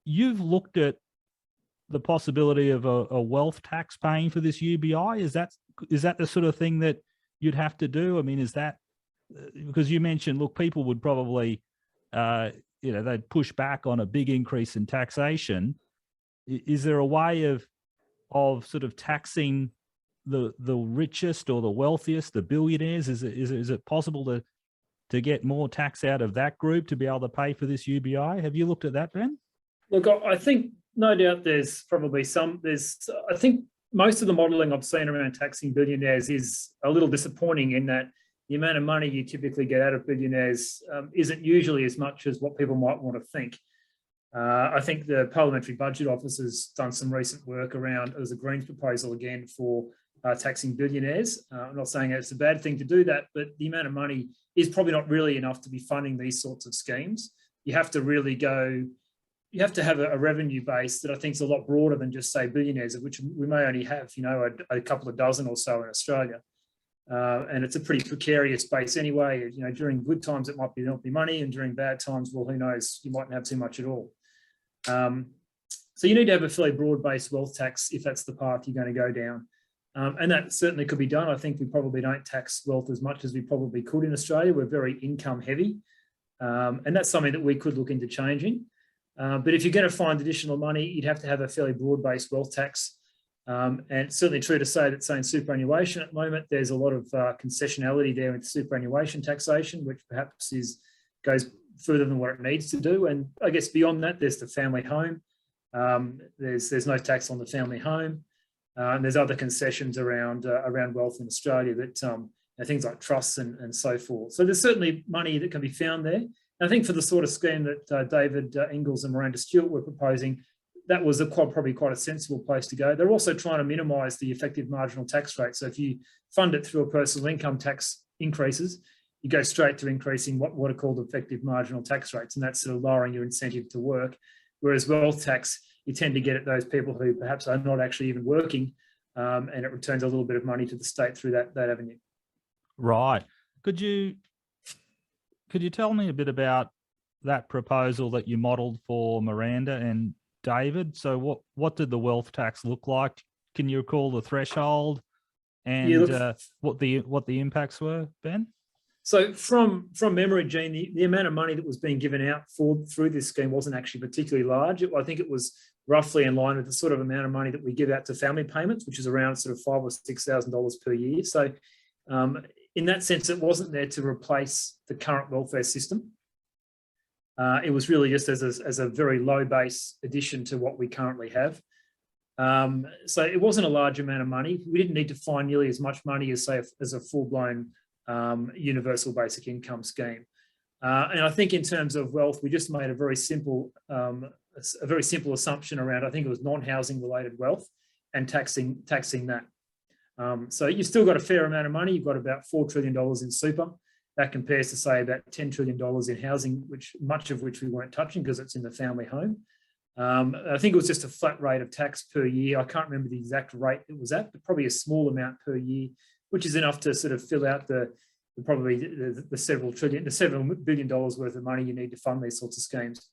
you've looked at the possibility of a wealth tax paying for this UBI. Is that the sort of thing that you'd have to do? I mean, is that because you mentioned, look, people would probably, they'd push back on a big increase in taxation. Is there a way of sort of taxing the richest or the wealthiest, the billionaires? Is it possible to get more tax out of that group to be able to pay for this UBI? Have you looked at that, Ben? Look, I think no doubt there's probably I think most of the modelling I've seen around taxing billionaires is a little disappointing in that the amount of money you typically get out of billionaires isn't usually as much as what people might want to think. I think the Parliamentary Budget Office has done some recent work around, there's a Greens proposal again for taxing billionaires. I'm not saying it's a bad thing to do that, but the amount of money is probably not really enough to be funding these sorts of schemes. You have to really you have to have a revenue base that I think is a lot broader than just, say, billionaires, of which we may only have, a couple of dozen or so in Australia. And it's a pretty precarious base anyway. During good times, it might not be money, and during bad times, well, who knows, you mightn't have too much at all. So you need to have a fairly broad-based wealth tax if that's the path you're going to go down. And that certainly could be done. I think we probably don't tax wealth as much as we probably could in Australia. We're very income heavy. And that's something that we could look into changing. But if you're going to find additional money, you'd have to have a fairly broad-based wealth tax. And it's certainly true to say that, say, in superannuation at the moment, there's a lot of concessionality there in superannuation taxation, which perhaps goes further than what it needs to do. And I guess beyond that, there's the family home. There's no tax on the family home. And there's other concessions around wealth in Australia that things like trusts and so forth. So there's certainly money that can be found there. And I think for the sort of scheme that David Ingalls and Miranda Stewart were proposing, that was probably quite a sensible place to go. They're also trying to minimise the effective marginal tax rate. So if you fund it through a personal income tax increases, you go straight to increasing what are called effective marginal tax rates, and that's sort of lowering your incentive to work. Whereas wealth tax, you tend to get at those people who perhaps are not actually even working, and it returns a little bit of money to the state through that avenue. Right. Could you tell me a bit about that proposal that you modelled for Miranda and David? So what did the wealth tax look like? Can you recall the threshold and what the impacts were, Ben? So from memory, Gene, the amount of money that was being given out through this scheme wasn't actually particularly large. I think it was roughly in line with the sort of amount of money that we give out to family payments, which is around sort of $5,000 or $6,000 per year. So in that sense, it wasn't there to replace the current welfare system. It was really just as a very low base addition to what we currently have. So it wasn't a large amount of money. We didn't need to find nearly as much money as, say, as a full-blown universal basic income scheme. And I think in terms of wealth, we just made a very simple assumption around, I think it was non-housing related wealth, and taxing that. So you've still got a fair amount of money. You've got about $4 trillion in super. That compares to, say, about $10 trillion in housing, much of which we weren't touching because it's in the family home. I think it was just a flat rate of tax per year. I can't remember the exact rate it was at, but probably a small amount per year, which is enough to sort of fill out the several billion dollars worth of money you need to fund these sorts of schemes.